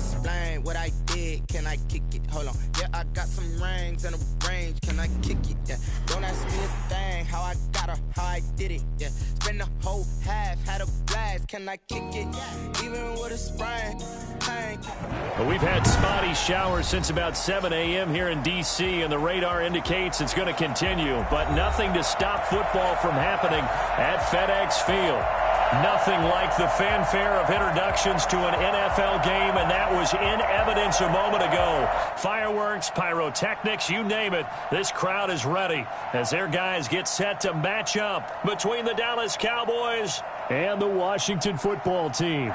explain what I did. Can I kick it? Hold on. Yeah, I got some rings and a range. Can I kick it? Yeah. Don't ask me a thing. How I got her, how I did it. Yeah. Spend the whole half, had a blast. Can I kick it? Even with a sprain. Well, we've had spotty showers since about 7 a.m. here in D.C., and the radar indicates it's going to continue, but nothing to stop football from happening at FedEx Field. Nothing like the fanfare of introductions to an NFL game, and that was in evidence a moment ago. Fireworks, pyrotechnics, you name it. This crowd is ready as their guys get set to match up between the Dallas Cowboys and the Washington football team.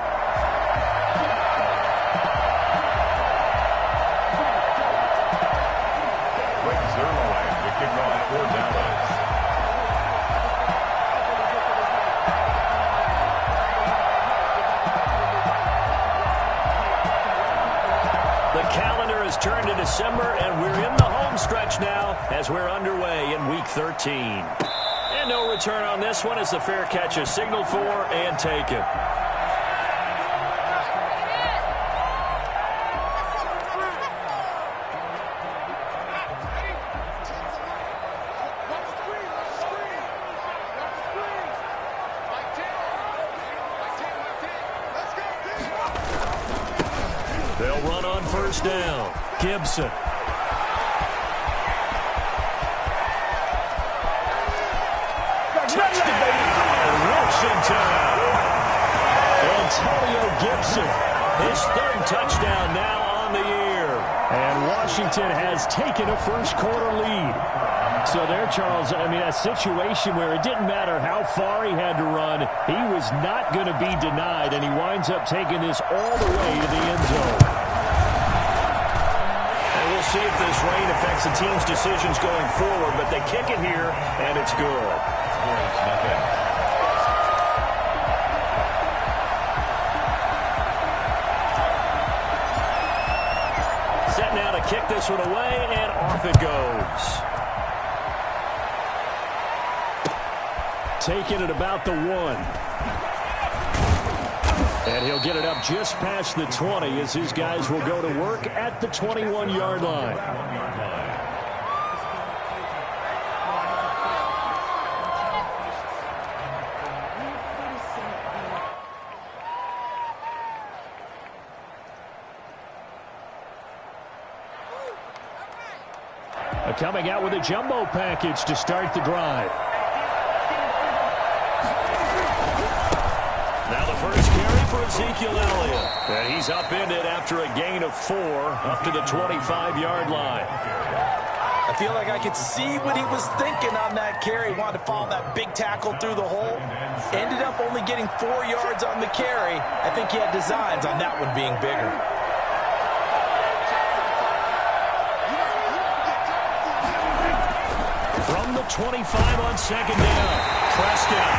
Turned to December, and we're in the home stretch now as we're underway in Week 13. And no return on this one as the fair catch is signaled for and taken. They'll run on first down. Gibson. Touchdown, Washington. Antonio Gibson, his third touchdown now on the year. And Washington has taken a first-quarter lead. So there, Charles, I mean, a situation where it didn't matter how far he had to run, he was not going to be denied, and he winds up taking this all the way to the end zone. We'll see if this rain affects the team's decisions going forward, but they kick it here, and it's good. Set now to kick this one away, and off it goes. Taking it about the 1. And he'll get it up just past the 20 as his guys will go to work at the 21-yard line. Coming out with a jumbo package to start the drive. Now the first carry for Ezekiel Elliott. And he's upended after a gain of 4 up to the 25-yard line. I feel like I could see what he was thinking on that carry. Wanted to follow that big tackle through the hole. Ended up only getting 4 yards on the carry. I think he had designs on that one being bigger. From the 25 on second down. Prescott.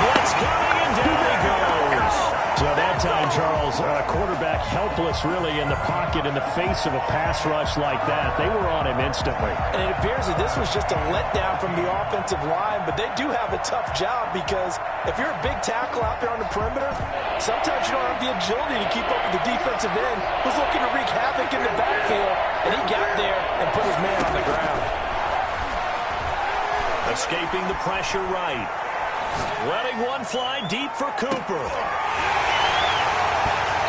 Blitz coming, and down he goes. So that time, Charles, quarterback helpless really in the pocket in the face of a pass rush like that. They were on him instantly. And it appears that this was just a letdown from the offensive line, but they do have a tough job because if you're a big tackle out there on the perimeter, sometimes you don't have the agility to keep up with the defensive end who's looking to wreak havoc in the backfield, and he got there and put his man on the ground. Escaping the pressure right. Letting one fly deep for Cooper.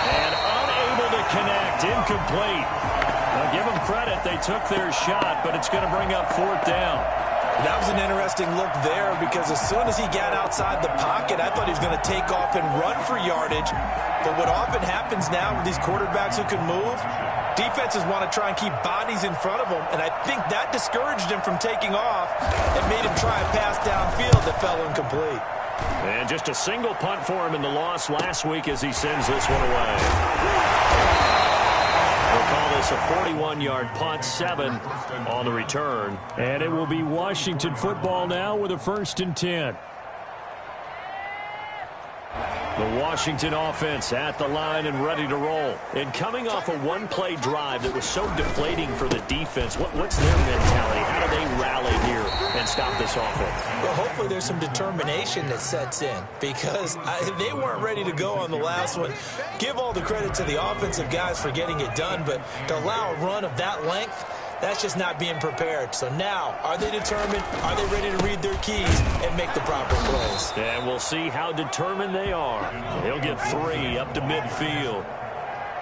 And unable to connect. Incomplete. Now give them credit. They took their shot, but it's going to bring up 4th down. That was an interesting look there because as soon as he got outside the pocket, I thought he was going to take off and run for yardage. But what often happens now with these quarterbacks who can move, defenses want to try and keep bodies in front of them, and I think that discouraged him from taking off and made him try a pass downfield that fell incomplete. And just a single punt for him in the loss last week as he sends this one away. We'll call this a 41-yard punt, 7 on the return. And it will be Washington football now with a 1st and 10. The Washington offense at the line and ready to roll. And coming off a one-play drive that was so deflating for the defense, what's their mentality? How do they rally here and stop this offense? Well, hopefully there's some determination that sets in because they weren't ready to go on the last one. Give all the credit to the offensive guys for getting it done, but to allow a run of that length, that's just not being prepared. So now, are they determined? Are they ready to read their keys and make the proper plays? And we'll see how determined they are. They'll get 3 up to midfield.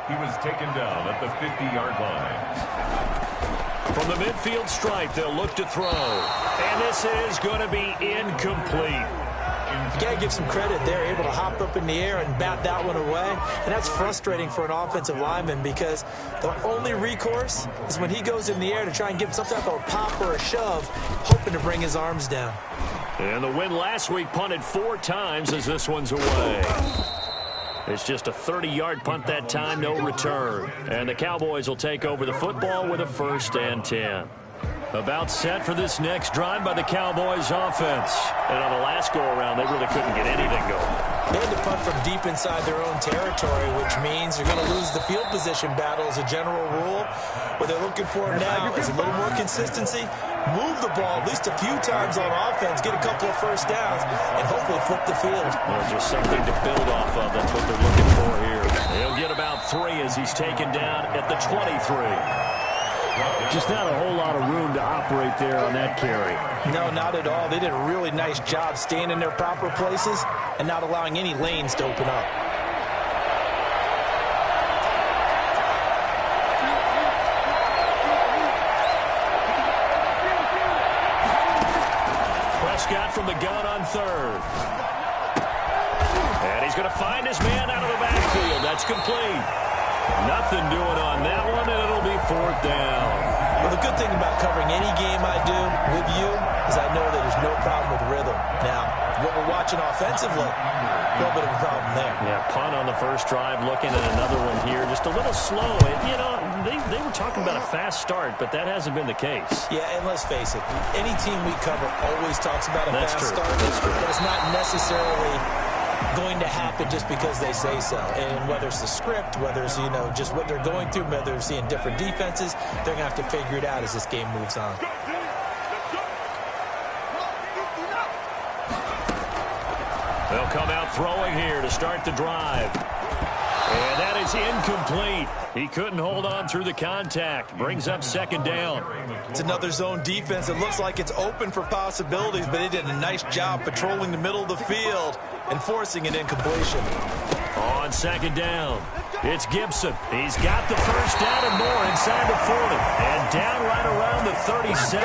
He was taken down at the 50-yard line. From the midfield stripe, they'll look to throw. And this is going to be incomplete. You got to give some credit. They're able to hop up in the air and bat that one away. And that's frustrating for an offensive lineman because the only recourse is when he goes in the air to try and give some type of a pop or a shove, hoping to bring his arms down. And the win last week punted 4 times as this one's away. It's just a 30-yard punt that time, no return. And the Cowboys will take over the football with a 1st and 10. About set for this next drive by the Cowboys offense. And on the last go-around, they really couldn't get anything going. They had to punt from deep inside their own territory, which means you're going to lose the field position battle as a general rule. What they're looking for now is a little more consistency. Move the ball at least a few times on offense, get a couple of first downs, and hopefully flip the field. Well, just something to build off of. That's what they're looking for here. They'll get about 3 as he's taken down at the 23. Just not a whole lot of room to operate there on that carry. No, not at all. They did a really nice job staying in their proper places and not allowing any lanes to open up. Prescott from the gun on 3rd. And he's going to find his man out of the backfield. That's complete. Nothing doing on that one, and it'll be 4th down. Well, the good thing about covering any game I do with you is I know that there's no problem with rhythm. Now, what we're watching offensively, a little bit of a problem there. Yeah, punt on the first drive, looking at another one here. Just a little slow. You know, they were talking about a fast start, but that hasn't been the case. Yeah, and let's face it, any team we cover always talks about a fast start. That's true. But it's not necessarily going to happen just because they say so. And whether it's the script, whether it's, just what they're going through, whether they're seeing different defenses, they're going to have to figure it out as this game moves on. They'll come out throwing here to start the drive. And that is incomplete. He couldn't hold on through the contact. Brings up 2nd down. It's another zone defense. It looks like it's open for possibilities, but they did a nice job patrolling the middle of the field and forcing an incompletion. On 2nd down, it's Gibson. He's got the first down and more inside the 40. And down right around the 37.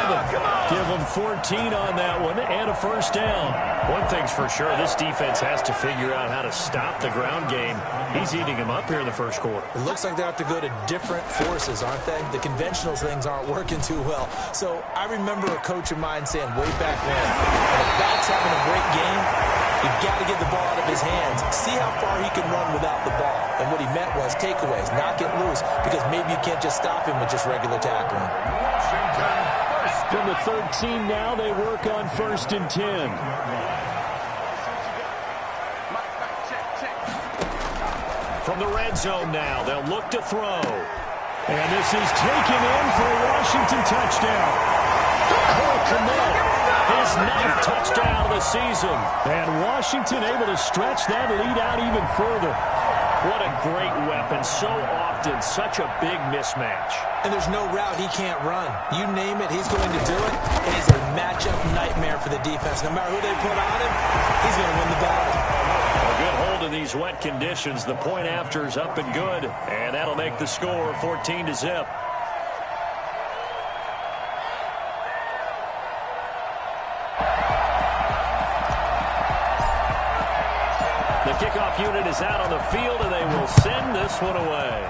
Give them 14 on that one and a first down. One thing's for sure, this defense has to figure out how to stop the ground game. He's eating him up here in the first quarter. It looks like they have to go to different forces, aren't they? The conventional things aren't working too well. So I remember a coach of mine saying way back when a back's having a great game, you've got to get the ball out of his hands. See how far he can run without the ball. And what he meant was takeaways, not get loose, because maybe you can't just stop him with just regular tackling. From the 13 now, they work on 1st and 10. From the red zone now, they'll look to throw. And this is taken in for a Washington touchdown. Cole Kmet, his 9th touchdown of the season. And Washington able to stretch that lead out even further. What a great weapon. So often, such a big mismatch. And there's no route he can't run. You name it, he's going to do it. And he's a matchup nightmare for the defense. No matter who they put on him, he's going to win the battle. A good hold in these wet conditions. The point after is up and good. And that'll make the score 14-0. The kickoff unit is out on the field, and they will send this one away.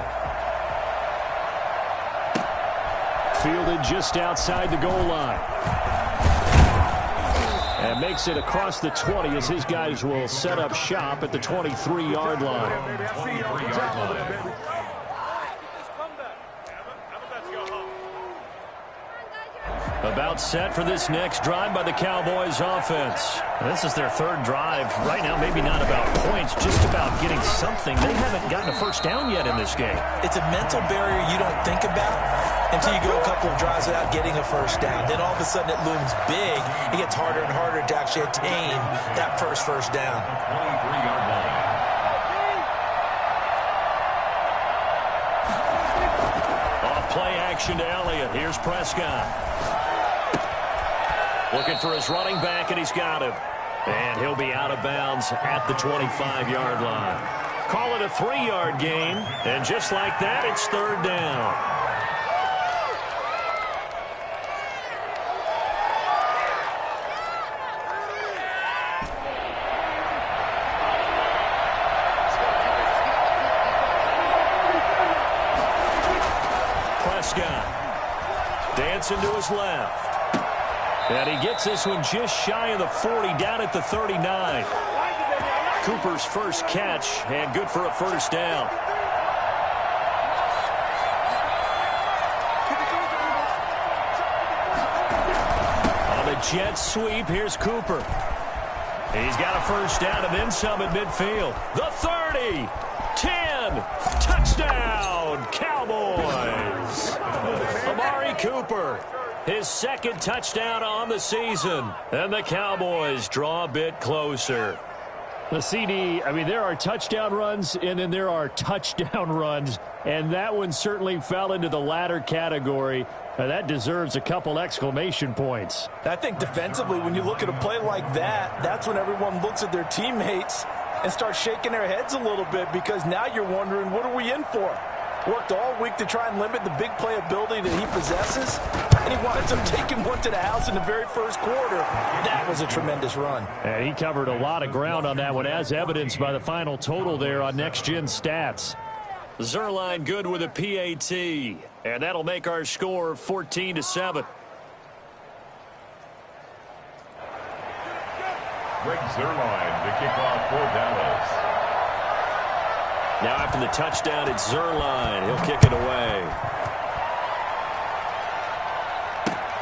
Fielded just outside the goal line. And makes it across the 20 as his guys will set up shop at the 23-yard line. About set for this next drive by the Cowboys offense. This is their third drive. Right now, maybe not about points, just about getting something. They haven't gotten a first down yet in this game. It's a mental barrier you don't think about until you go a couple of drives without getting a first down. Then all of a sudden it looms big. It gets harder and harder to actually attain that first down. 23-yard line. Play action to Elliott. Here's Prescott. Looking for his running back, and he's got him. And he'll be out of bounds at the 25-yard line. Call it a 3-yard gain. And just like that, it's third down. Dancing to his left. And he gets this one just shy of the 40, down at the 39. Cooper's first catch, and good for a first down. On the jet sweep, here's Cooper. He's got a first down and then some at midfield. The 30, 10, touchdown, Cowboys. Amari Cooper, his second touchdown on the season. And the Cowboys draw a bit closer. The CD, I mean, there are touchdown runs, and then there are touchdown runs. And that one certainly fell into the latter category. That deserves a couple exclamation points. I think defensively, when you look at a play like that, that's when everyone looks at their teammates and starts shaking their heads a little bit, because now you're wondering, what are we in for? Worked all week to try and limit the big play ability that he possesses, and he winds up taking one to the house in the very first quarter. That was a tremendous run. And he covered a lot of ground on that one, as evidenced by the final total there on Next Gen Stats. Zerline good with a PAT, and that'll make our score 14-7. Greg Zerline to kick off for Dallas. Now after the touchdown, it's Zerline. He'll kick it away.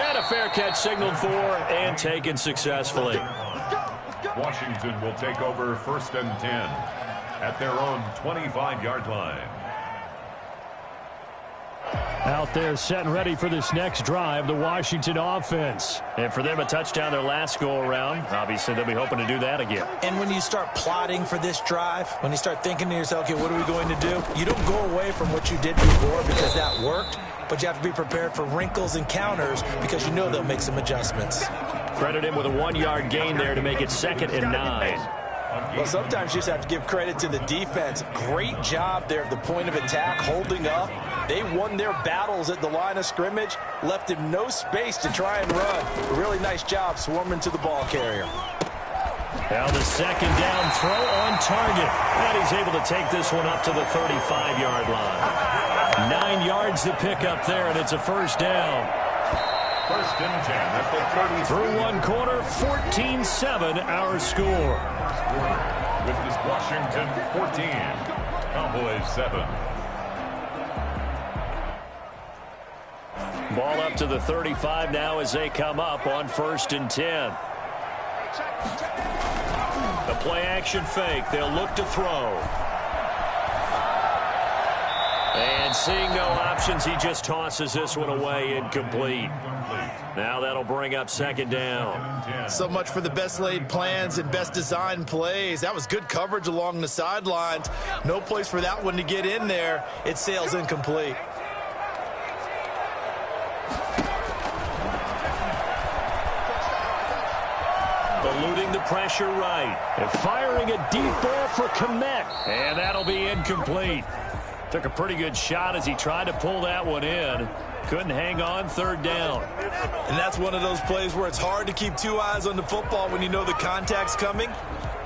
And a fair catch signaled for and taken successfully. Washington will take over 1st and 10 at their own 25-yard line. Out there set and ready for this next drive, the Washington offense. And for them, a touchdown their last go-around. Obviously, they'll be hoping to do that again. And when you start plotting for this drive, when you start thinking to yourself, okay, what are we going to do? You don't go away from what you did before because that worked, but you have to be prepared for wrinkles and counters because you know they'll make some adjustments. Credit him with a 1-yard gain there to make it 2nd and 9. Well, sometimes you just have to give credit to the defense. Great job there at the point of attack, holding up. They won their battles at the line of scrimmage, left him no space to try and run. A really nice job swarming to the ball carrier. Now the 2nd down throw on target. And he's able to take this one up to the 35-yard line. 9 yards to pick up there, and it's a first down. 1st and 10 at the 30. Through one quarter, 14-7 our score. With this Washington 14, Cowboys 7. Ball up to the 35 now as they come up on 1st and 10. The play action fake. They'll look to throw. And seeing no options, he just tosses this one away, incomplete. Now that'll bring up 2nd down. So much for the best laid plans and best designed plays. That was good coverage along the sidelines. No place for that one to get in there. It sails incomplete. Eluding the pressure right. And firing a deep ball for Komet. And that'll be incomplete. Took a pretty good shot as he tried to pull that one in. Couldn't hang on, 3rd down. And that's one of those plays where it's hard to keep 2 eyes on the football when you know the contact's coming,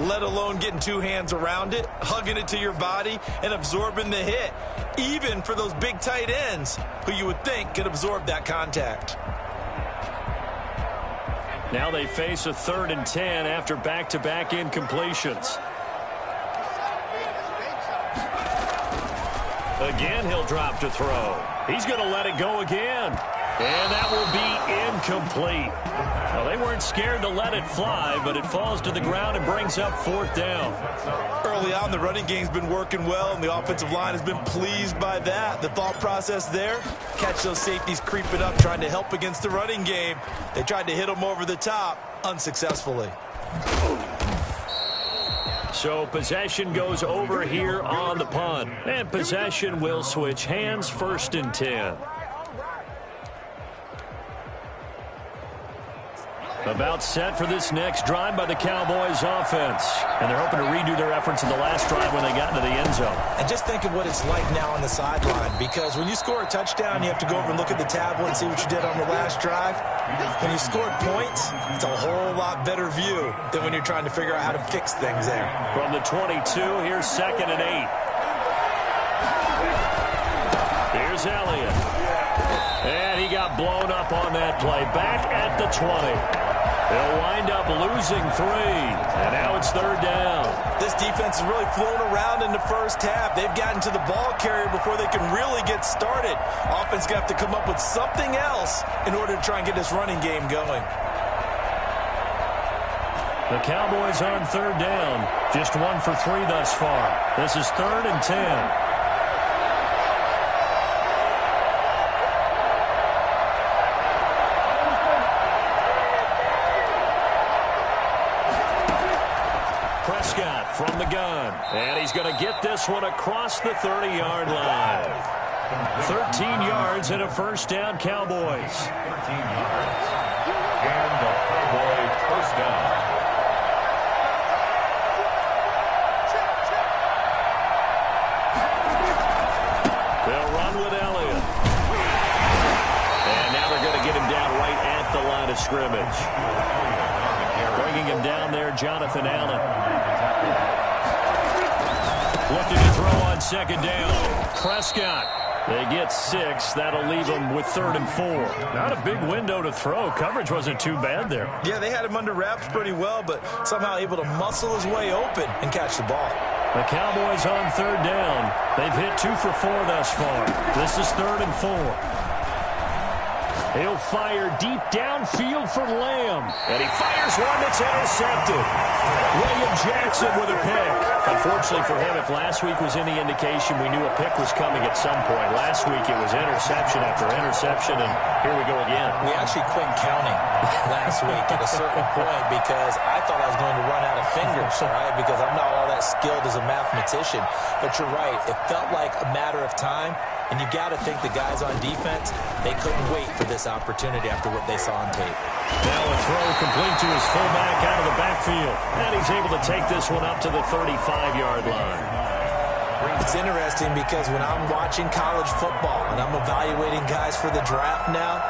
let alone getting 2 hands around it, hugging it to your body, and absorbing the hit, even for those big tight ends who you would think could absorb that contact. Now they face a 3rd and 10 after back-to-back incompletions. Again, he'll drop to throw. He's going to let it go again. And that will be incomplete. Well, they weren't scared to let it fly, but it falls to the ground and brings up 4th down. Early on, the running game's been working well, and the offensive line has been pleased by that. The thought process there, catch those safeties creeping up, trying to help against the running game. They tried to hit them over the top, unsuccessfully. So possession goes over here on the punt. And possession will switch hands, 1st and 10. About set for this next drive by the Cowboys offense. And they're hoping to redo their efforts in the last drive when they got into the end zone. And just think of what it's like now on the sideline, because when you score a touchdown, you have to go over and look at the tablet and see what you did on the last drive. When you scored points, it's a whole lot better view than when you're trying to figure out how to fix things there. From the 22, here's 2nd and 8. Here's Elliott. And he got blown up on that play. Back at the 20. They'll wind up losing 3. And now it's 3rd down. This defense has really flown around in the first half. They've gotten to the ball carrier before they can really get started. Offense going to have to come up with something else in order to try and get this running game going. The Cowboys on 3rd down. Just 1 for 3 thus far. This is 3rd and 10. From the gun. And he's going to get this one across the 30-yard line. 13 yards and a 1st down, Cowboys. 13 yards. And the Cowboy 1st down. They'll run with Elliott. And now they're going to get him down right at the line of scrimmage. Bringing him down there, Jonathan Allen. Looking to throw on 2nd down. Prescott. They get 6. That'll leave them with 3rd and 4. Not a big window to throw. Coverage wasn't too bad there. Yeah, they had him under wraps pretty well, but somehow able to muscle his way open and catch the ball. The Cowboys on 3rd down. They've hit 2 for 4 thus far. This is 3rd and 4. He'll fire deep downfield for Lamb. And he fires one that's intercepted. William Jackson with a pick. Unfortunately for him, if last week was any indication, we knew a pick was coming at some point. Last week it was interception after interception, and here we go again. We actually quit counting last week at a certain point because I thought I was going to run out of fingers, all right, because I'm not all that skilled as a mathematician. But you're right. It felt like a matter of time. And you got to think the guys on defense, they couldn't wait for this opportunity after what they saw on tape. Now a throw complete to his fullback out of the backfield. And he's able to take this one up to the 35-yard line. It's interesting because when I'm watching college football and I'm evaluating guys for the draft now,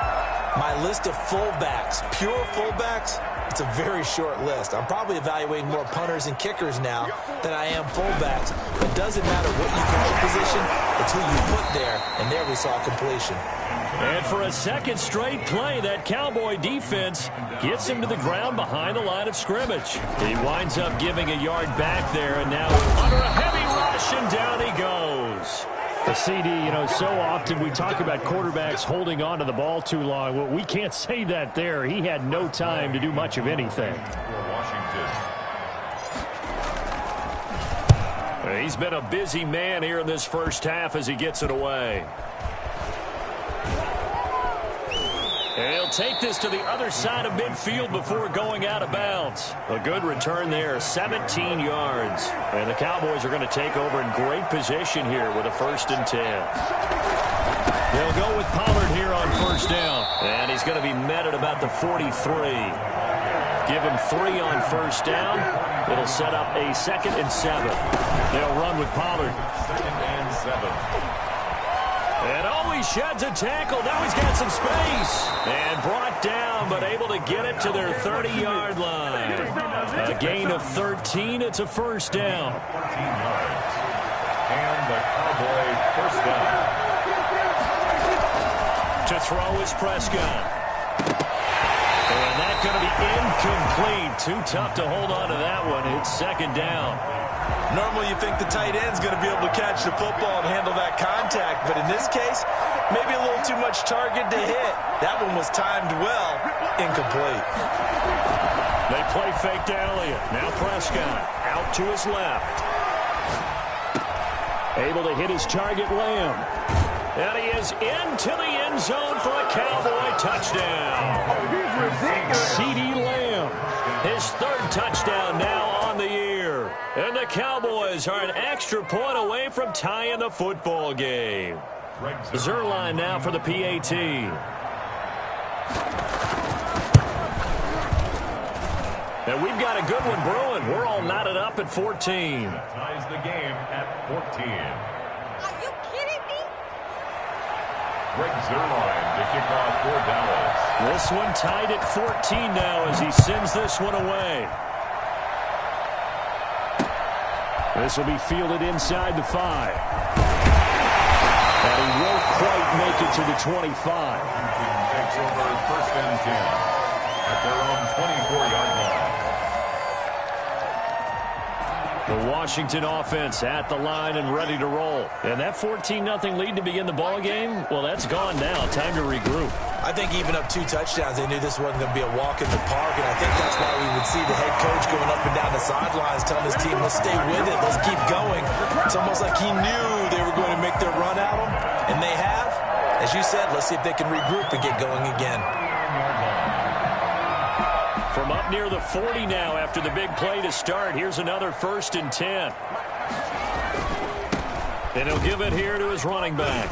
my list of fullbacks, pure fullbacks, it's a very short list. I'm probably evaluating more punters and kickers now than I am fullbacks. But it doesn't matter what you call the position, it's who you put there, and there we saw completion. And for a 2nd straight play, that Cowboy defense gets him to the ground behind the line of scrimmage. He winds up giving a yard back there, and now under a heavy rush, and down he goes. The CD, so often we talk about quarterbacks holding on to the ball too long. Well, we can't say that there. He had no time to do much of anything. He's been a busy man here in this first half as he gets it away. And he'll take this to the other side of midfield before going out of bounds. A good return there, 17 yards. And the Cowboys are going to take over in great position here with a 1st and 10. They'll go with Pollard here on 1st down. And he's going to be met at about the 43. Give him 3 on 1st down. It'll set up a 2nd and 7. They'll run with Pollard. 2nd and 7. And he sheds a tackle. Now he's got some space. And brought down, but able to get it to their 30-yard line. A gain of 13. It's a 1st down. 14 yards. And the Cowboy 1st down. To throw is Prescott. And that's going to be incomplete. Too tough to hold on to that one. It's 2nd down. Normally you think the tight end's going to be able to catch the football and handle that contact, but in this case, Maybe a little too much target to hit. That one was timed well. Incomplete. They play fake to Elliott. Now Prescott out to his left. Able to hit his target, Lamb. And he is into the end zone for a Cowboy touchdown. CeeDee Lamb, his third touchdown now on the year. And the Cowboys are an extra point away from tying the football game. Zerline now for the PAT. And we've got a good one brewing. We're all knotted up at 14. That ties the game at 14. Are you kidding me? Greg Zerline to kick off for Dallas. This one tied at 14 now as he sends this one away. This will be fielded inside the 5. And he won't quite make it to the 25. Takes over first and 10 at their own 24-yard line. The Washington offense at the line and ready to roll. And that 14-0 lead to begin the ball game, well, that's gone now. Time to regroup. I think even up 2 touchdowns, they knew this wasn't going to be a walk in the park, and I think that's why we would see the head coach going up and down the sidelines telling his team, let's stay with it, let's keep going. It's almost like he knew they were going to make their run at him, and they have. As you said, let's see if they can regroup and get going again. From up near the 40 now after the big play to start, here's another 1st and 10. And he'll give it here to his running back.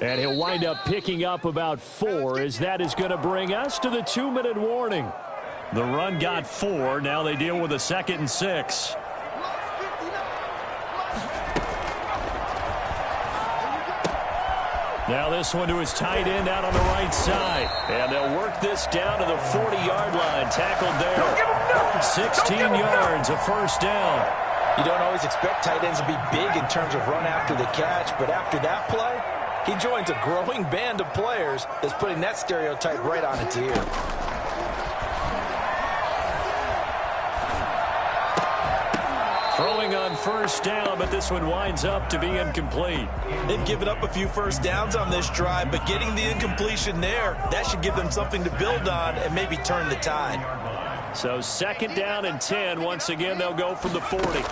And he'll wind up picking up about 4 as that is going to bring us to the 2-minute warning. The run got 4. Now they deal with a 2nd and 6. Now this one to his tight end out on the right side. And they'll work this down to the 40-yard line. Tackled there. 16 yards, a first down. You don't always expect tight ends to be big in terms of run after the catch, but after that play, he joins a growing band of players that's putting that stereotype right on its ear. Throwing on first down, but this one winds up to be incomplete. They've given up a few first downs on this drive, but getting the incompletion there, that should give them something to build on and maybe turn the tide. So 2nd down and 10. Once again, they'll go from the 40.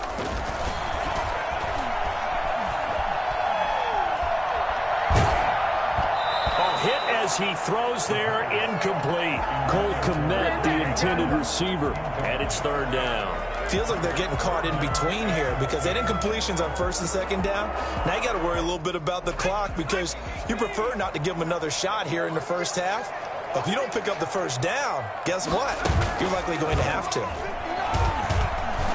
Hit as he throws there, incomplete. Cole Kmet, the intended receiver, and it's 3rd down. Feels like they're getting caught in between here because they had incompletions on 1st and 2nd down. Now you got to worry a little bit about the clock because you prefer not to give them another shot here in the first half. But if you don't pick up the first down, guess what? You're likely going to have to.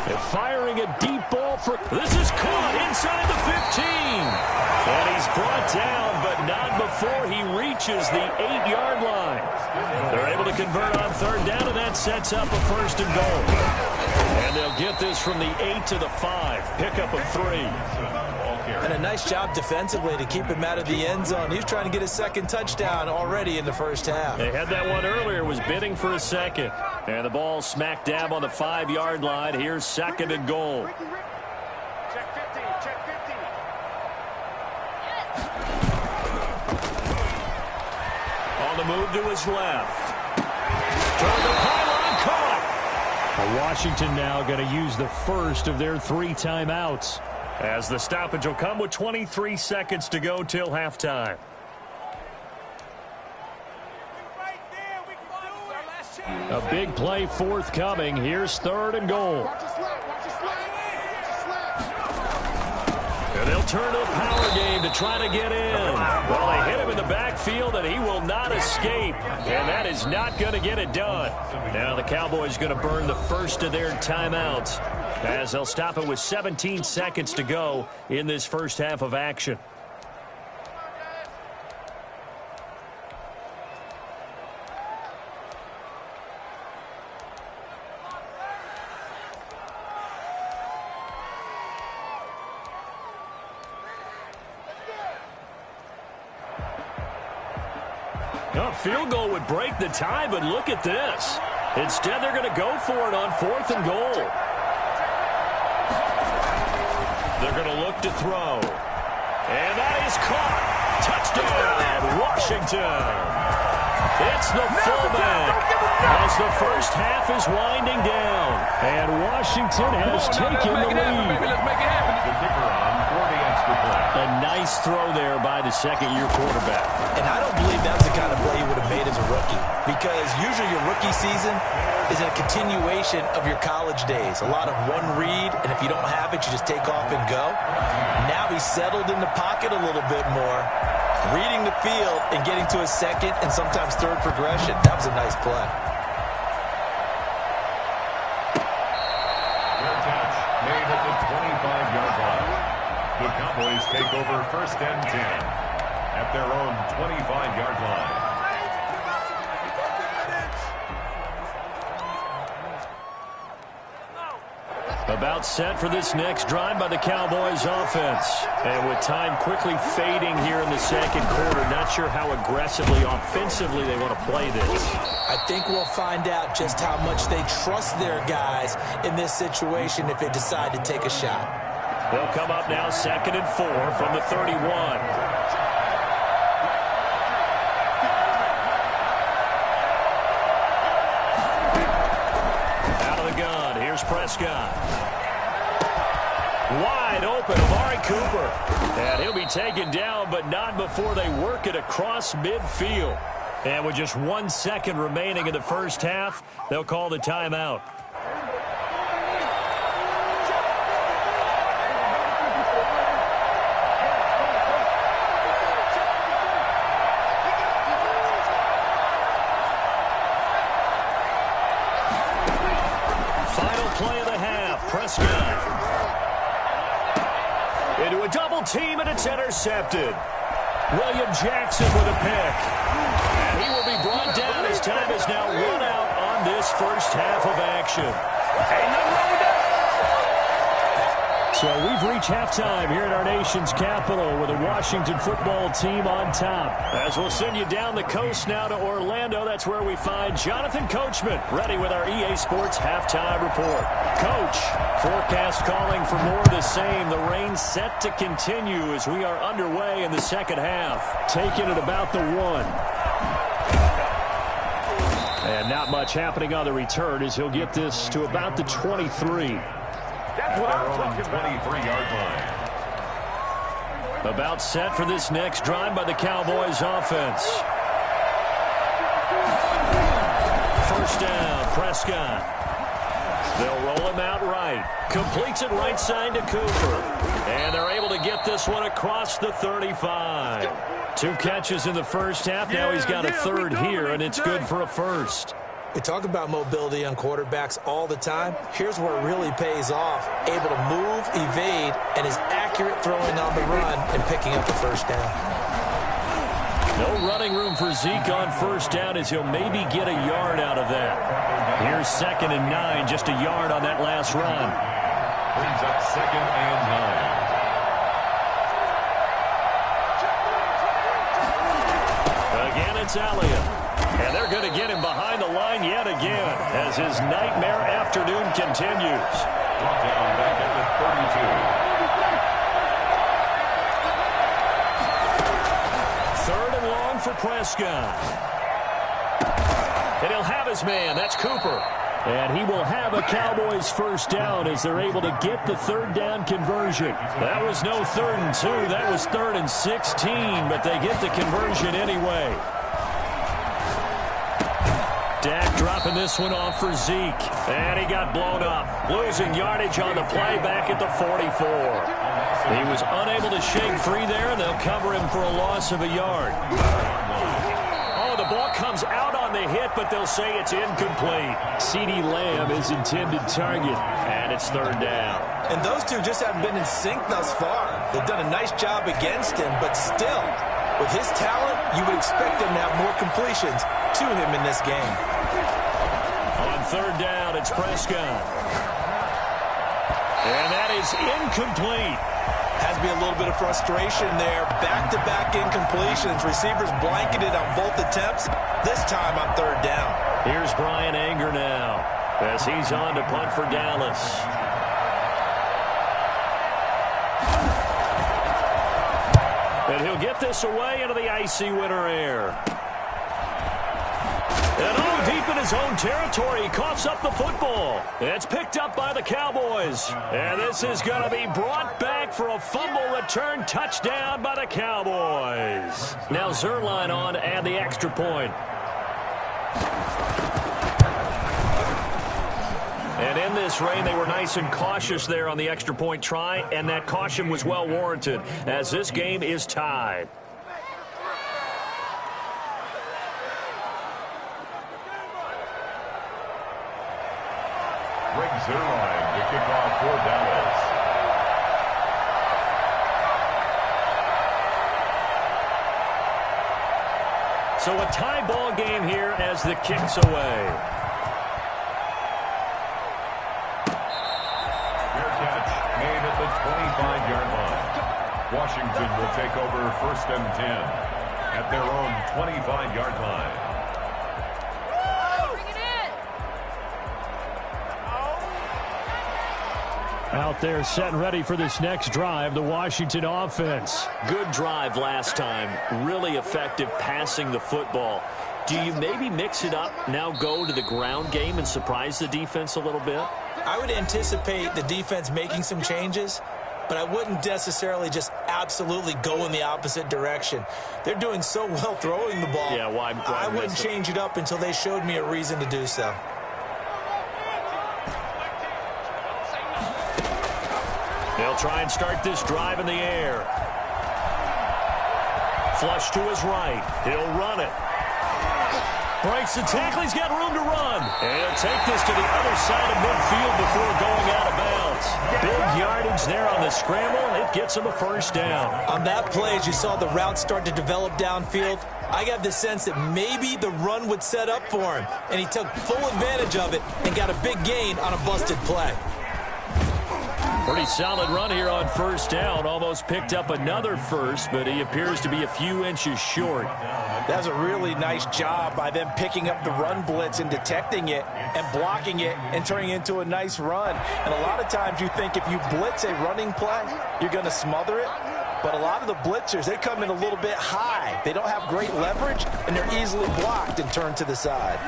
They're firing a deep ball for... This is caught inside the 15. And he's brought down, but not before he reaches the 8-yard line. They're able to convert on 3rd down, and that sets up a 1st and goal. And they'll get this from the 8 to the 5. Pickup of 3. And a nice job defensively to keep him out of the end zone. He's trying to get his 2nd touchdown already in the first half. They had that one earlier, was bidding for a 2nd. And the ball smack dab on the 5-yard line. Here's 2nd and goal. Check 50, check 50. On the move to his left. Toward the pylon, caught. Washington now going to use the first of their 3 timeouts, as the stoppage will come with 23 seconds to go till halftime. A big play forthcoming. Here's 3rd and goal. And they'll turn to a power game to try to get in. Well, they hit him in the backfield, and he will not escape. And that is not going to get it done. Now the Cowboys going to burn the first of their timeouts, as they'll stop it with 17 seconds to go in this first half of action. A field goal would break the tie, but look at this. Instead, they're going to go for it on 4th and goal. They're going to look to throw. And that is caught. Touchdown, Washington. It's the fullback as the first half is winding down. And Washington has taken the lead. The kicker on for the extra point. A nice throw there by the second-year quarterback. And I don't believe that's the kind of play he would have made as a rookie, because usually your rookie season is a continuation of your college days. A lot of one read, and if you don't have it, you just take off and go. Now he's settled in the pocket a little bit more, reading the field and getting to a second and sometimes third progression. That was a nice play. Fair catch made at the 25-yard line. The Cowboys take over 1st and 10 at their own 25-yard line. About set for this next drive by the Cowboys offense. And with time quickly fading here in the second quarter, not sure how aggressively, offensively they want to play this. I think we'll find out just how much they trust their guys in this situation if they decide to take a shot. They'll come up now 2nd and 4 from the 31. Out of the gun, here's Prescott. Wide open, Amari Cooper. And he'll be taken down, but not before they work it across midfield. And with just 1 second remaining in the first half, they'll call the timeout. Final play of the half, Prescott. Into a double team, and it's intercepted. William Jackson with a pick. And he will be brought down as time is now run out on this first half of action. So we've reached halftime here at our nation's capital with the Washington football team on top. As we'll send you down the coast now to Orlando, that's where we find Jonathan Coachman ready with our EA Sports halftime report. Coach, forecast calling for more of the same. The rain set to continue as we are underway in the second half. Taking it about the 1. And not much happening on the return as he'll get this to about the 23. That's what I'm talking about. 23-yard line. About set for this next drive by the Cowboys offense. First down, Prescott. They'll roll him out right. Completes it right side to Cooper. And they're able to get this one across the 35. 2 catches in the first half. Now he's got a third here, and it's good for a first. We talk about mobility on quarterbacks all the time. Here's where it really pays off. Able to move, evade, and is accurate throwing on the run and picking up the first down. No running room for Zeke on first down as he'll maybe get a yard out of that. Here's 2nd and 9, just a yard on that last run. Brings up 2nd and 9. Again, it's Elliott. And they're going to get him behind the line yet again as his nightmare afternoon continues. Brought down back at the 32. 3rd and long for Prescott. And he'll have his man. That's Cooper. And he will have a Cowboys first down as they're able to get the 3rd down conversion. That was no 3rd and 2. That was 3rd and 16, but they get the conversion anyway. Dak dropping this one off for Zeke. And he got blown up. Losing yardage on the play back at the 44. He was unable to shake free there, and they'll cover him for a loss of a yard. Oh, the ball comes out on the hit, but they'll say it's incomplete. CeeDee Lamb is intended target, and it's 3rd down. And those two just haven't been in sync thus far. They've done a nice job against him, but still, with his talent, you would expect them to have more completions to him in this game. On 3rd down, it's Prescott. And that is incomplete. Has to be a little bit of frustration there. Back-to-back incompletions. Receivers blanketed on both attempts, this time on 3rd down. Here's Brian Anger now as he's on to punt for Dallas. And he'll get this away into the icy winter air. And deep in his own territory, he coughs up the football. It's picked up by the Cowboys. And this is going to be brought back for a fumble return touchdown by the Cowboys. Now Zerline on to add the extra point. And in this rain, they were nice and cautious there on the extra point try, and that caution was well warranted as this game is tied. Zerline to kick off for Dallas. So a tie ball game here as the kick's away. Fair catch made at the 25-yard line. Washington will take over 1st and 10 at their own 25-yard line. Out there set and ready for this next drive, the Washington offense. Good drive last time. Really effective passing the football. Do you maybe mix it up, now go to the ground game and surprise the defense a little bit? I would anticipate the defense making some changes, but I wouldn't necessarily just absolutely go in the opposite direction. They're doing so well throwing the ball. Yeah, why I wouldn't change it up until they showed me a reason to do so. They'll try and start this drive in the air. Flush to his right. He'll run it. Breaks the tackle. He's got room to run. And he'll take this to the other side of midfield before going out of bounds. Big yardage there on the scramble. It gets him a first down. On that play, as you saw the route start to develop downfield, I got the sense that maybe the run would set up for him. And he took full advantage of it and got a big gain on a busted play. Pretty solid run here on first down. Almost picked up another first, but he appears to be a few inches short. That's a really nice job by them picking up the run blitz and detecting it and blocking it and turning it into a nice run. And a lot of times you think if you blitz a running play, you're going to smother it. But a lot of the blitzers, they come in a little bit high. They don't have great leverage, and they're easily blocked and turned to the side.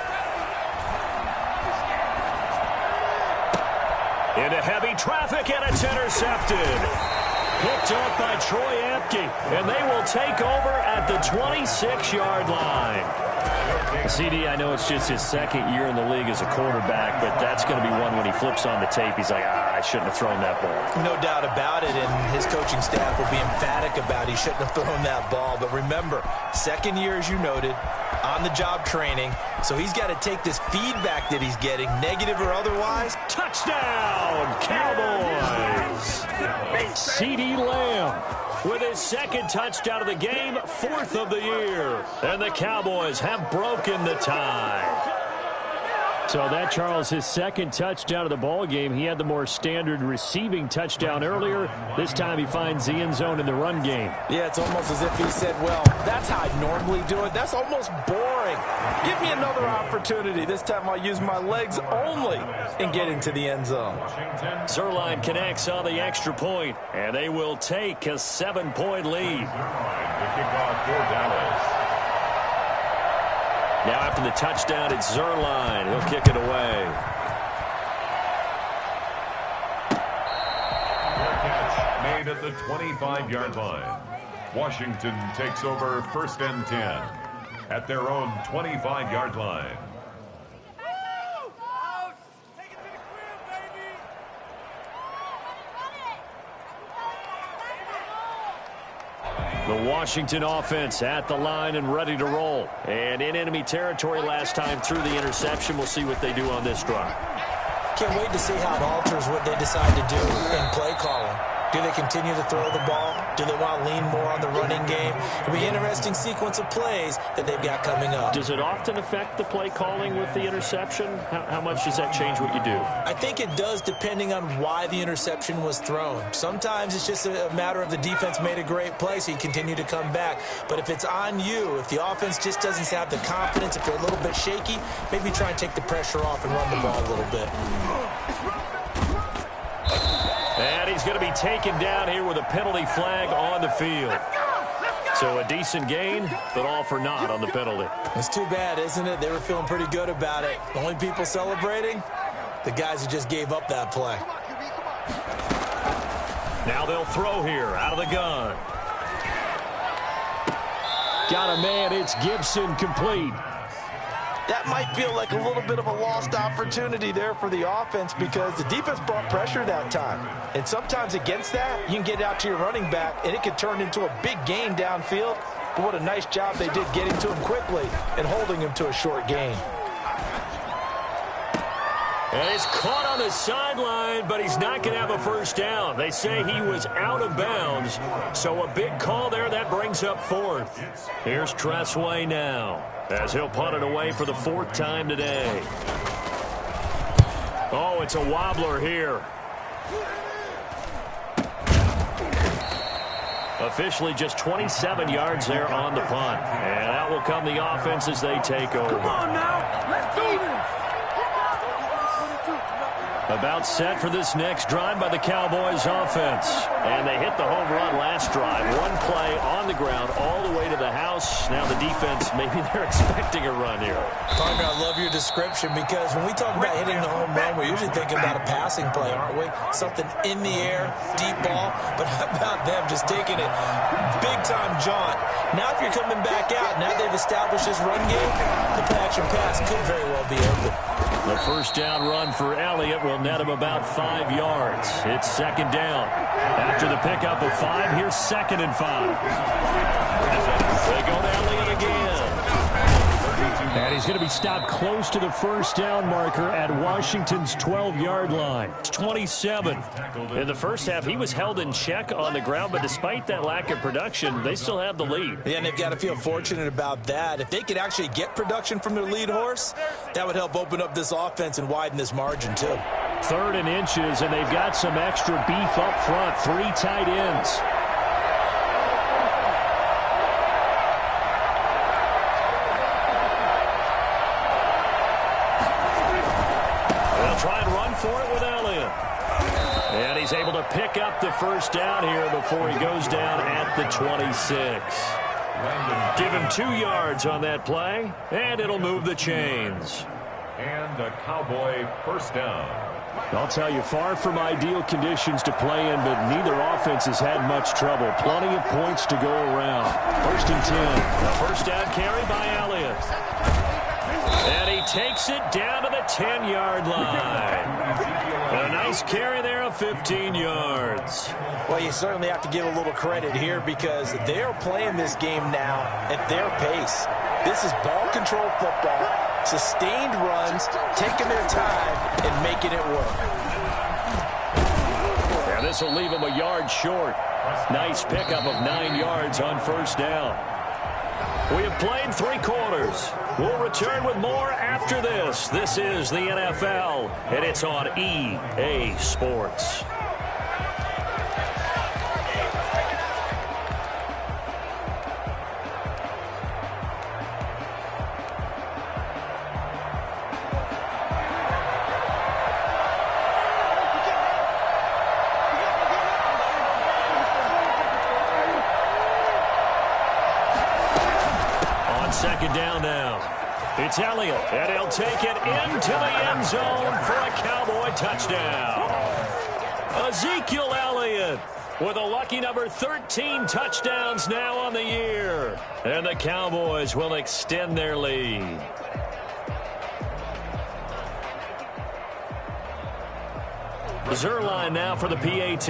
Into heavy traffic, and it's intercepted. Picked up by Troy Apke, and they will take over at the 26-yard line. CD, I know it's just his second year in the league as a quarterback, but that's going to be one when he flips on the tape, he's like, I shouldn't have thrown that ball. No doubt about it, and his coaching staff will be emphatic about he shouldn't have thrown that ball. But remember, second year, as you noted, on-the-job training, so he's got to take this feedback that he's getting, negative or otherwise. Touchdown, Cowboys! CD Lamb with his second touchdown of the game, 4th of the year. And the Cowboys have broken the tie. So that, Charles, his second touchdown of the ball game. He had the more standard receiving touchdown earlier. This time he finds the end zone in the run game. Yeah, it's almost as if he said, well, that's how I normally do it. That's almost boring. Give me another opportunity. This time I'll use my legs only and get into the end zone. Zerline connects on the extra point, and they will take a 7-point lead. The kickoff for Dallas. Now after the touchdown, it's Zerline. He'll kick it away. Fair catch made at the 25-yard line. Washington takes over 1st and 10 at their own 25-yard line. The Washington offense at the line and ready to roll. And in enemy territory last time through the interception. We'll see what they do on this drive. Can't wait to see how it alters what they decide to do in play calling. Do they continue to throw the ball? Do they want to lean more on the running game? It'll be an interesting sequence of plays that they've got coming up. Does it often affect the play calling with the interception? How much does that change what you do? I think it does, depending on why the interception was thrown. Sometimes it's just a matter of the defense made a great play, so you continue to come back. But if it's on you, if the offense just doesn't have the confidence, if they're a little bit shaky, maybe try and take the pressure off and run the ball a little bit. And he's going to be taken down here with a penalty flag on the field. So a decent gain, but all for naught on the penalty. It's too bad, isn't it? They were feeling pretty good about it. The only people celebrating, the guys who just gave up that play. Now they'll throw here out of the gun. Got a man. It's Gibson, complete. That might feel like a little bit of a lost opportunity there for the offense because the defense brought pressure that time. And sometimes against that, you can get out to your running back, and it could turn into a big gain downfield. But what a nice job they did getting to him quickly and holding him to a short gain. And he's caught on the sideline, but he's not going to have a first down. They say he was out of bounds. So a big call there. That brings up fourth. Here's Tressway now, as he'll punt it away for the fourth time today. Oh, it's a wobbler here. Officially just 27 yards there on the punt. And out will come the offense as they take over. Come on now. Let's do this. About set for this next drive by the Cowboys offense. And they hit the home run last drive. One play on the ground all the way to the house. Now the defense, maybe they're expecting a run here. Partner, I love your description because when we talk about hitting the home run, we're usually thinking about a passing play, aren't we? Something in the air, deep ball. But how about them just taking it big-time jaunt? Now if you're coming back out, now they've established this run game, the play-action pass could very well be open. The first down run for Elliott will net him about 5 yards. It's second down. After the pickup of 5, here's 2nd and 5. They go to Elliott again. And he's going to be stopped close to the first down marker at Washington's 12-yard line. It's 27. In the first half, he was held in check on the ground, but despite that lack of production, they still have the lead. Yeah, and they've got to feel fortunate about that. If they could actually get production from their lead horse, that would help open up this offense and widen this margin, too. 3rd and inches, and they've got some extra beef up front. 3 tight ends. Try and run for it with Elliott. And he's able to pick up the first down here before he goes down at the 26. Give him 2 yards on that play, and it'll move the chains. And a Cowboy first down. I'll tell you, far from ideal conditions to play in, but neither offense has had much trouble. Plenty of points to go around. 1st and 10. The first down carry by Elliott. And he takes it down to the 10-yard line. A nice carry there of 15 yards. Well, you certainly have to give a little credit here because they're playing this game now at their pace. This is ball control football, sustained runs, taking their time and making it work. And this will leave him a yard short. Nice pickup of 9 yards on first down. We have played 3 quarters. We'll return with more after this. This is the NFL, and it's on EA Sports. Second down now. It's Elliott, and he'll take it into the end zone for a Cowboy touchdown. Ezekiel Elliott with a lucky number 13 touchdowns now on the year. And the Cowboys will extend their lead. Zerline now for the PAT.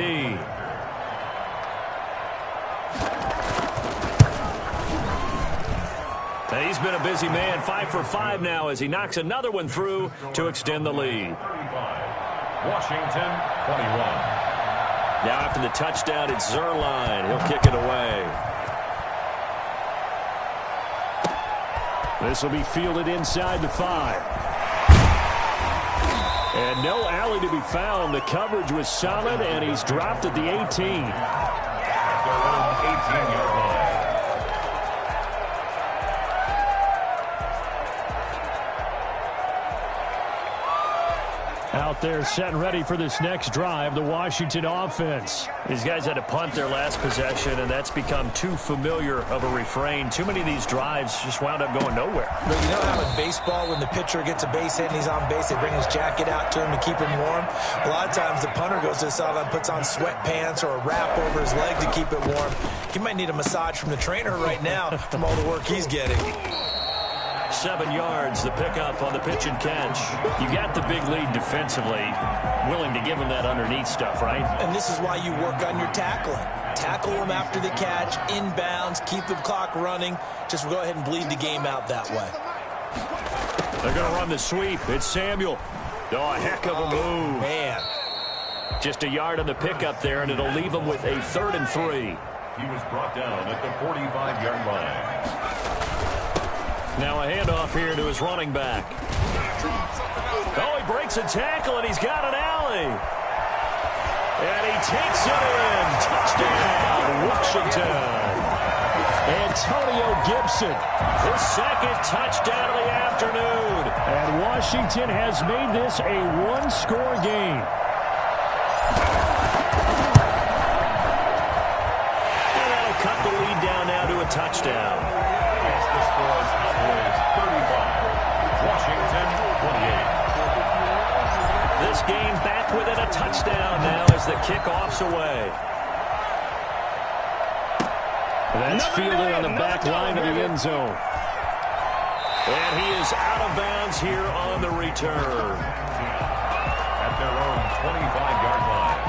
And he's been a busy man, 5 for 5 now as he knocks another one through to extend the lead. Washington, 21. Now after the touchdown, it's Zerline. He'll kick it away. This will be fielded inside the 5. And no alley to be found. The coverage was solid, and he's dropped at the 18. At their own 18-yard line. Out out there setting ready for this next drive, the Washington offense. These guys had to punt their last possession, and that's become too familiar of a refrain. Too many of these drives just wound up going nowhere. But you know how in baseball, when the pitcher gets a base hit and he's on base, they bring his jacket out to him to keep him warm? A lot of times the punter goes to the sideline, puts on sweatpants or a wrap over his leg to keep it warm. He might need a massage from the trainer right now from all the work he's getting. 7 yards, the pickup on the pitch and catch. You got the big lead defensively, willing to give him that underneath stuff, right? And this is why you work on your tackling. Tackle them after the catch, inbounds, keep the clock running. Just go ahead and bleed the game out that way. They're going to run the sweep. It's Samuel. Oh, a heck of a move. Man. Just a yard on the pickup there, and it'll leave them with a 3rd and 3. He was brought down at the 45-yard line. Now a handoff here to his running back. Oh, he breaks a tackle, and he's got an alley. And he takes it in. Touchdown, Washington. Antonio Gibson. His 2nd touchdown of the afternoon. And Washington has made this a one-score game. And that'll cut the lead down now to a touchdown. It's the score. Cowboys 35. Washington 28. This game back within a touchdown now as the kickoff's away. That's fielded on the back line of the end zone. And he is out of bounds here on the return. At their own 25-yard line.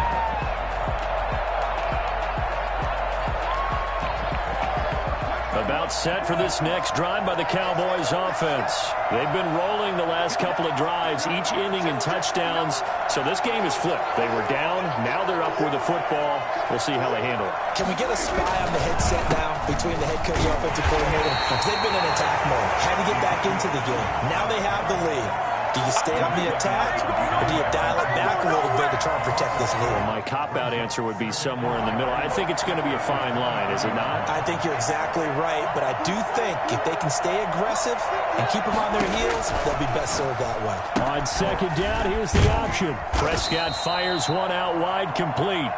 About set for this next drive by the Cowboys offense. They've been rolling the last couple of drives, each ending in touchdowns. So this game is flipped. They were down. Now they're up with the football. We'll see how they handle it. Can we get a spy on the headset now between the head coach and offensive coordinator? Because they've been in attack mode. Had to get back into the game. Now they have the lead. Do you stay on the attack, or do you dial it back a little bit to try and protect this lead? Well, my cop-out answer would be somewhere in the middle. I think it's going to be a fine line, is it not? I think you're exactly right, but I do think if they can stay aggressive and keep them on their heels, they'll be best served that way. On 2nd down, here's the option. Prescott fires one out wide, complete.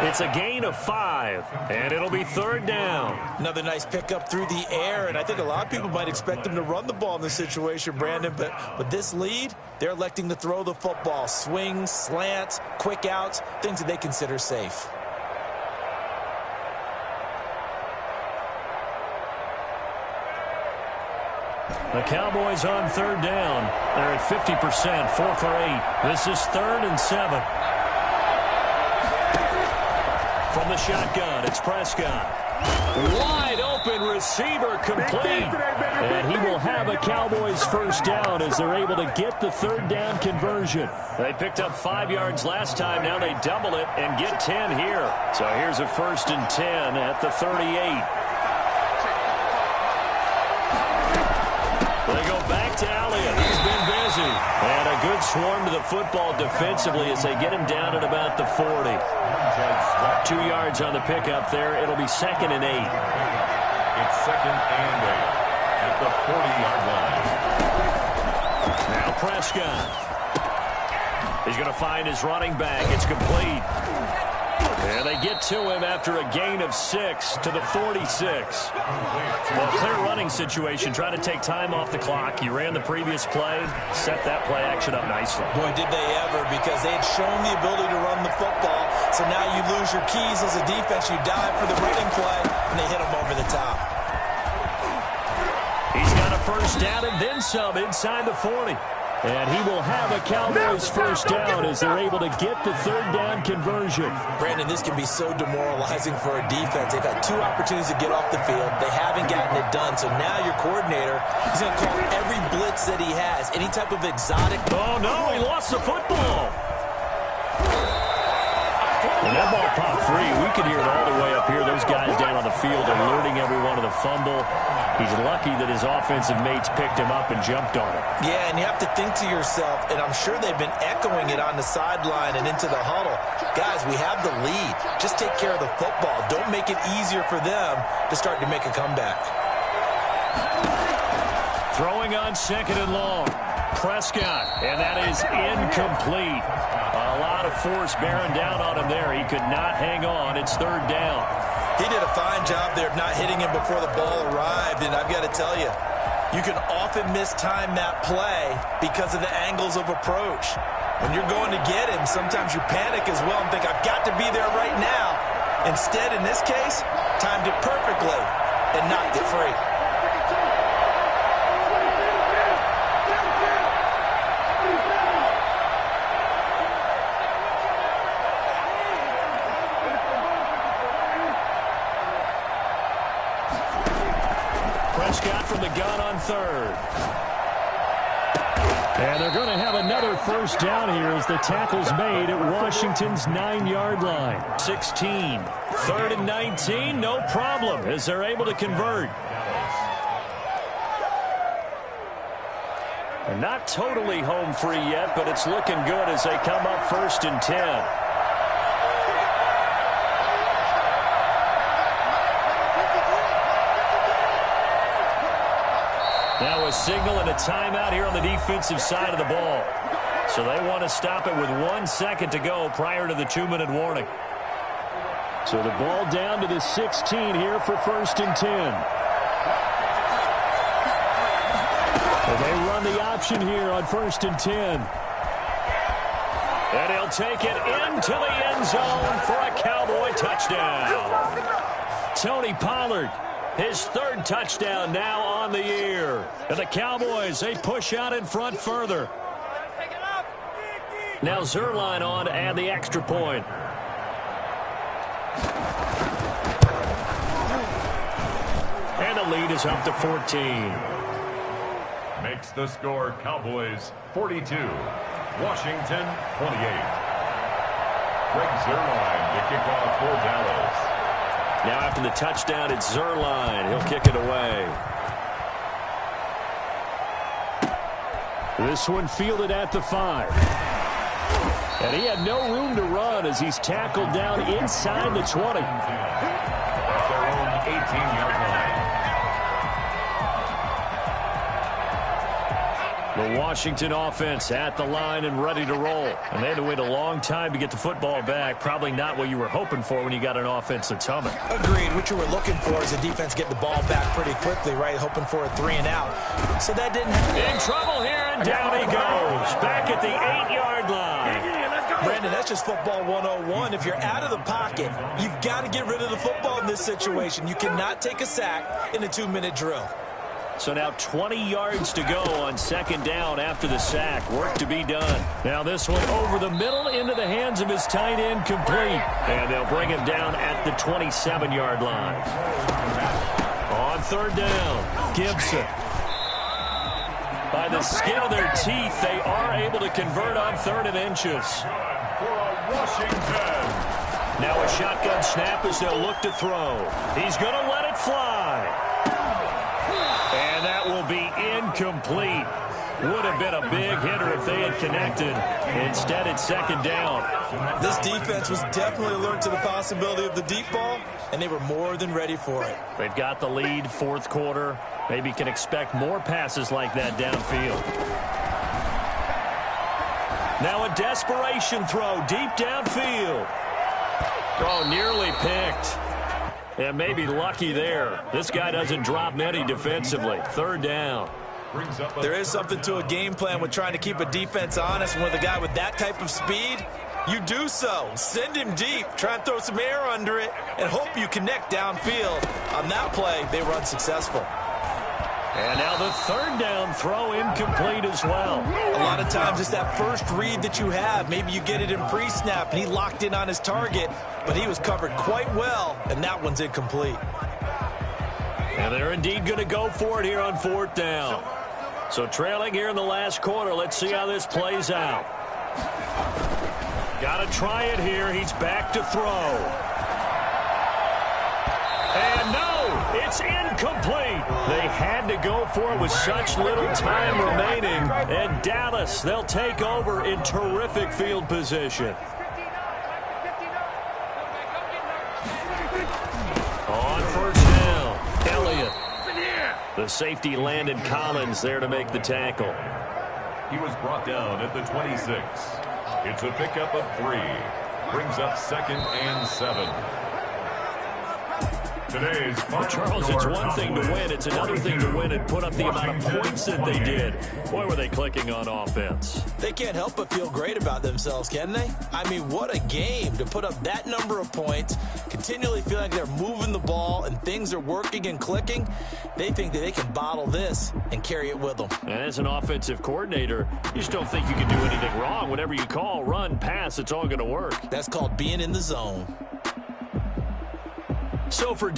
It's a gain of 5, and it'll be 3rd down. Another nice pickup through the air, and I think a lot of people might expect them to run the ball in this situation, Brandon, but with this lead, they're electing to throw the football. Swings, slants, quick outs, things that they consider safe. The Cowboys on 3rd down. They're at 50%, 4 for 8. This is 3rd and 7. From the shotgun, it's Prescott. Wide open receiver, complete. And he will have a Cowboys 1st down as they're able to get the 3rd down conversion. They picked up 5 yards last time. Now they double it and get 10 here. So here's a 1st and 10 at the 38. They go back to Elliott. He's been busy. And a good swarm to the football defensively as they get him down at about the 40. 2 yards on the pickup there. It'll be 2nd and 8. It's 2nd and 8 at the 40-yard line. Now Prescott. He's going to find his running back. It's complete. And they get to him after a gain of 6 to the 46. Well, clear running situation, trying to take time off the clock. You ran the previous play, set that play action up nicely. Boy, did they ever, because they had shown the ability to run the football. So now you lose your keys as a defense. You dive for the running play, and they hit them over the top. He's got a 1st down and then some inside the 40. And he will have a Cowboys 1st down as they're able to get the 3rd down conversion. Brandon, this can be so demoralizing for a defense. They've had 2 opportunities to get off the field. They haven't gotten it done. So now your coordinator is going to call every blitz that he has. Any type of exotic. Oh, no, he lost the football. And that ball popped free. We could hear it all the way up here. Those guys down on the field alerting everyone of the fumble. He's lucky that his offensive mates picked him up and jumped on it. Yeah, and you have to think to yourself, and I'm sure they've been echoing it on the sideline and into the huddle. Guys, we have the lead. Just take care of the football. Don't make it easier for them to start to make a comeback. Throwing on 2nd and long. Prescott, and that is incomplete. A lot of force bearing down on him there. He could not hang on. It's third down. He did a fine job there of not hitting him before the ball arrived, and I've got to tell you, you can often mistime that play because of the angles of approach. When you're going to get him, sometimes you panic as well and think, I've got to be there right now. Instead, in this case, timed it perfectly and knocked it free. Prescott from the gun on third. And they're going to have another first down here as the tackle's made at Washington's 9-yard line. 16. Third and 19, no problem as they're able to convert. They're not totally home free yet, but it's looking good as they come up first and 10. Now a signal and a timeout here on the defensive side of the ball. So they want to stop it with 1 second to go prior to the 2-minute warning. So the ball down to the 16 here for first and 10. And they run the option here on first and 10. And he'll take it into the end zone for a Cowboy touchdown. Tony Pollard, his third touchdown now on the year. And the Cowboys, they push out in front further. Now Zerline on to add the extra point. And the lead is up to 14. Makes the score Cowboys 42, Washington 28. Greg Zerline to kick off for Dallas. Now after the touchdown, it's Zerline. He'll kick it away. This one fielded at the 5. And he had no room to run as he's tackled down inside the 20. At their own 18-yard line. The Washington offense at the line and ready to roll. And they had to wait a long time to get the football back. Probably not what you were hoping for when you got an offense that's humming. Agreed. What you were looking for is the defense get the ball back pretty quickly, right? Hoping for a 3 and out. So that didn't happen. In trouble here, and down he goes. Back at the 8-yard line. Brandon, that's just football 101. If you're out of the pocket, you've got to get rid of the football in this situation. You cannot take a sack in a 2-minute drill. So now 20 yards to go on second down after the sack. Work to be done. Now this one over the middle into the hands of his tight end, complete. And they'll bring him down at the 27-yard line. On third down, Gibson. By the skin of their teeth, they are able to convert on 3rd and inches. Washington. Now a shotgun snap as they'll look to throw. He's going to let it fly. And that will be incomplete. Would have been a big hitter if they had connected. Instead, it's second down. This defense was definitely alert to the possibility of the deep ball, and they were more than ready for it. They've got the lead, fourth quarter. Maybe can expect more passes like that downfield. Now a desperation throw deep downfield. Oh, nearly picked. And maybe lucky there. This guy doesn't drop many defensively. Third down. There is something to a game plan with trying to keep a defense honest. And with a guy with that type of speed, you do so. Send him deep. Try and throw some air under it and hope you connect downfield. On that play, they were unsuccessful. And now the third down throw incomplete as well. A lot of times it's that first read that you have. Maybe you get it in pre-snap and he locked in on his target, but he was covered quite well, and that one's incomplete. And they're indeed going to go for it here on 4th down. So trailing here in the last quarter, let's see how this plays out. Got to try it here. He's back to throw. And no, it's incomplete. They had to go for it with such little time remaining. And Dallas, they'll take over in terrific field position. On first down, Elliott. The safety Landon Collins there to make the tackle. He was brought down at the 26. It's a pickup of 3. Brings up 2nd and 7. Today's final Charles, it's one thing to win. It's another thing to win and put up the amount of points that they did. Boy, were they clicking on offense. They can't help but feel great about themselves, can they? I mean, what a game to put up that number of points, continually feel like they're moving the ball and things are working and clicking. They think that they can bottle this and carry it with them. And as an offensive coordinator, you just don't think you can do anything wrong. Whatever you call, run, pass, it's all going to work. That's called being in the zone. So for